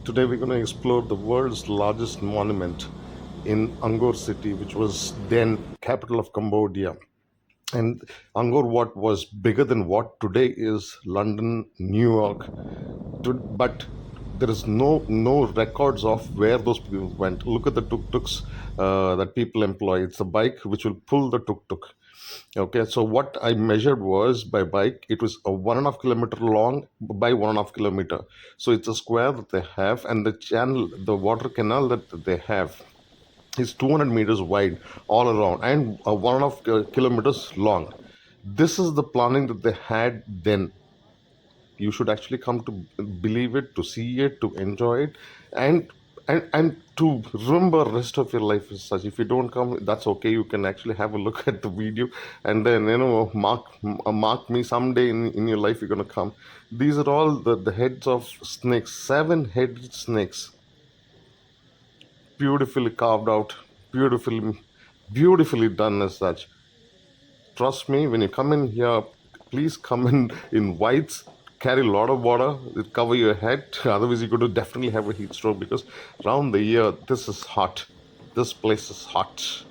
Today we're going to explore the world's largest monument in Angkor city, which was then capital of Cambodia. And Angkor Wat was bigger than what today is London, New York. But there is no records of where those people went. Look at the tuk-tuks that people employ. It's a bike which will pull the tuk-tuk. Okay, so what I measured was by bike, it was a 1.5 kilometer long by 1.5 kilometer. So it's a square that they have, and the channel, the water canal that they have is 200 meters wide all around and 1.5 kilometers long. This is the planning that they had then. You should actually come to believe it, to see it, to enjoy it, and and to remember rest of your life as such. If you don't come, that's okay. You can actually have a look at the video, and then mark me someday in your life you're gonna come. These are all the heads of snakes, 7 headed snakes, beautifully carved out, beautifully done as such. Trust me, when you come in here, please come in whites. Carry a lot of water, cover your head. Otherwise, you're going to definitely have a heat stroke because around the year, this is hot. This place is hot.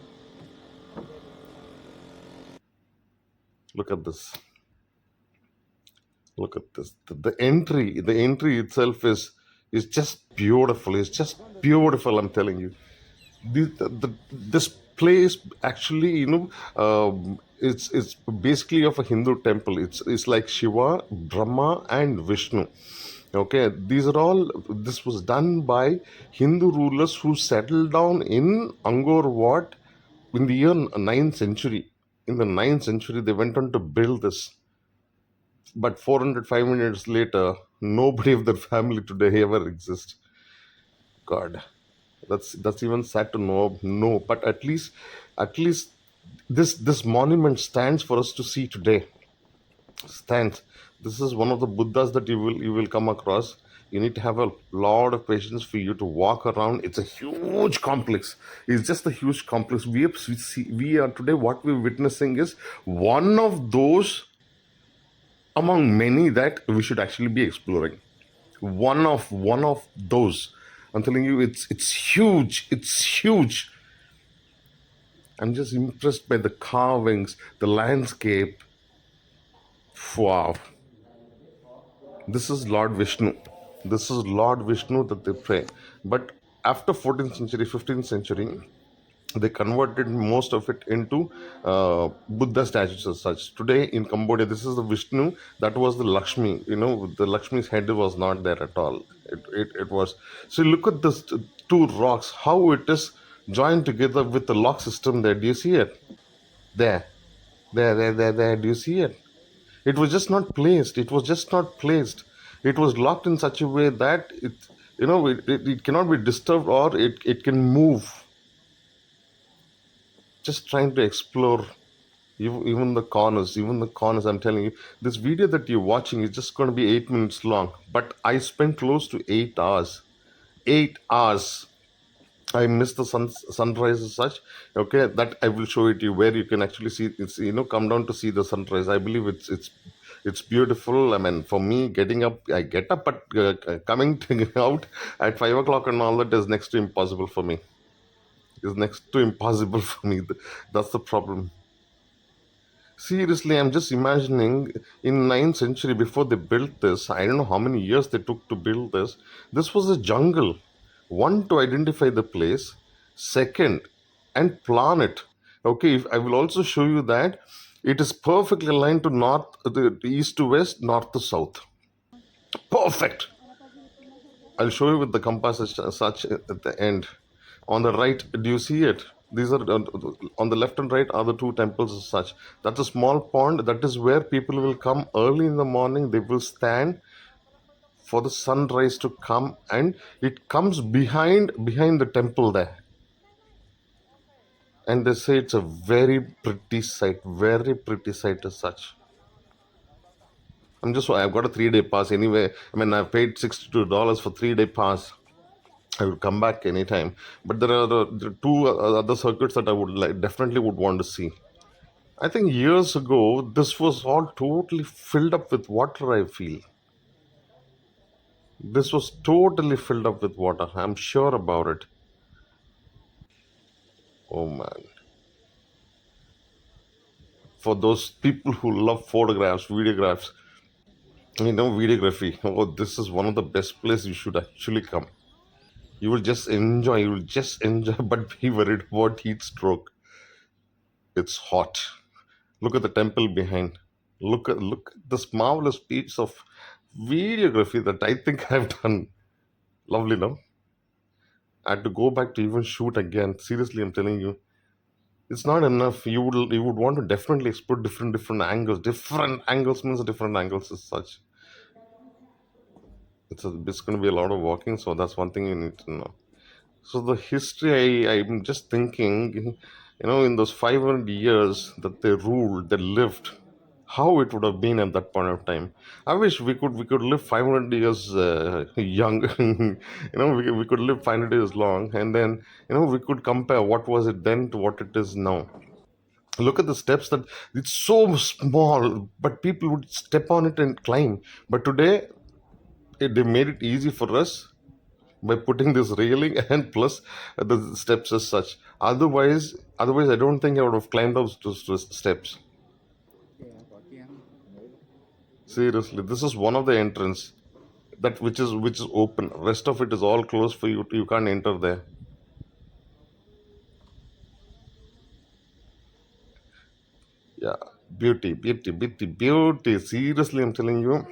Look at this. Look at this. The entry itself is just beautiful. It's just beautiful. I'm telling you. This place actually, it's basically of a Hindu temple. It's like Shiva, Brahma, and Vishnu. Okay, these are all. This was done by Hindu rulers who settled down in Angkor Wat in the year 9th century. In the 9th century, they went on to build this. But 400, 500 years later, nobody of their family today ever exists. God, that's even sad to know. No, but at least this monument stands for us to see today. Stands. This is one of the Buddhas that you will come across. You need to have a lot of patience for you to walk around. It's a huge complex. It's just a huge complex. We are today, what we're witnessing is one of those among many that we should actually be exploring. One of those. I'm telling you, it's huge. It's huge. I'm just impressed by the carvings, the landscape. Wow. This is Lord Vishnu. This is Lord Vishnu that they pray. But after 14th century, 15th century, they converted most of it into Buddha statues as such. Today in Cambodia, this is the Vishnu. That was the Lakshmi. The Lakshmi's head was not there at all. It was. So look at this two rocks, how it is joined together with the lock system there. Do you see it? There, there. Do you see it? It was just not placed. It was just not placed. It was locked in such a way that it cannot be disturbed, or it can move. Just trying to explore even the corners, I'm telling you, this video that you're watching is just going to be 8 minutes long, but I spent close to 8 hours. 8 hours. I missed the sunrise as such. Okay, that I will show it to you where you can actually see. It's come down to see the sunrise. I believe it's beautiful. I mean, for me, getting up, I get up, but coming out at 5 o'clock and all that is next to impossible for me. Is next to impossible for me. That's the problem. Seriously, I'm just imagining in 9th century, before they built this, I don't know how many years they took to build this. This was a jungle. One, to identify the place. Second, and plan it. Okay, I will also show you that it is perfectly aligned to north, the east to west, north to south. Perfect. I'll show you with the compass as such at the end. On the right, do you see it? These are on the left and right are the two temples as such. That's a small pond. That is where people will come early in the morning. They will stand for the sunrise to come, and it comes behind the temple there. And they say it's a very pretty sight as such. I've got a 3-day pass anyway. I mean, I've paid $62 for 3-day pass. I would come back anytime. But there are the two other circuits that I would definitely would want to see. I think years ago, this was all totally filled up with water, I feel. This was totally filled up with water. I'm sure about it. Oh man. For those people who love photographs, videographs, videography. Oh, this is one of the best places you should actually come. You will just enjoy. You will just enjoy, but be worried about heat stroke. It's hot. Look at the temple behind. Look at this marvelous piece of videography that I think I've done. Lovely, no? I had to go back to even shoot again. Seriously, I'm telling you, it's not enough. You would want to definitely explore different angles. Different angles means different angles as such. It's going to be a lot of walking, so that's one thing you need to know. So the history, I'm just thinking, in those 500 years that they ruled, they lived, how it would have been at that point of time. I wish we could live 500 years young. We could live 500 years long, and then we could compare what was it then to what it is now. Look at the steps that it's so small, but people would step on it and climb. But today, they made it easy for us by putting this railing and plus the steps as such. Otherwise, I don't think I would have climbed those steps. Seriously, this is one of the entrance that which is open. Rest of it is all closed for you. You can't enter there. Yeah, beauty, beauty, beauty, beauty. Seriously, I'm telling you,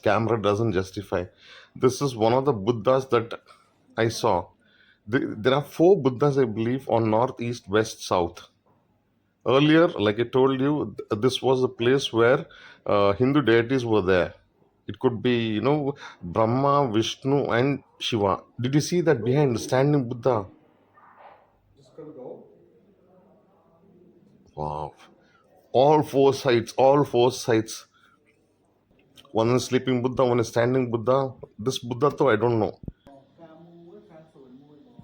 camera doesn't justify. This is one of the Buddhas that I saw. There are four Buddhas, I believe, on north, east, west, south. Earlier, like I told you, this was a place where Hindu deities were there. It could be, Brahma, Vishnu, and Shiva. Did you see that behind the standing Buddha? Wow. All four sides. One is sleeping Buddha, one is standing Buddha. This Buddha, though, I don't know.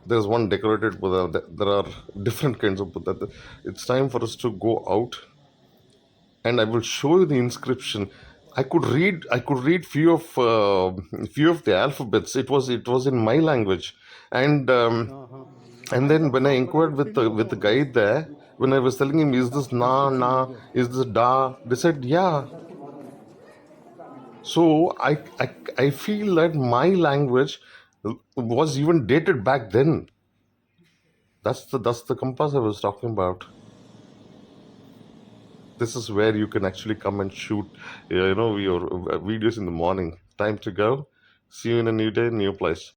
There's one decorated Buddha. There are different kinds of Buddha. It's time for us to go out, and I will show you the inscription. I could read few of the alphabets. It was in my language, and then when I inquired with the guide there, when I was telling him, is this na, is this da? They said yeah. So I feel that my language was even dated back then. That's the compass I was talking about. This is where you can actually come and shoot your videos in the morning. Time to go. See you in a new day, new place.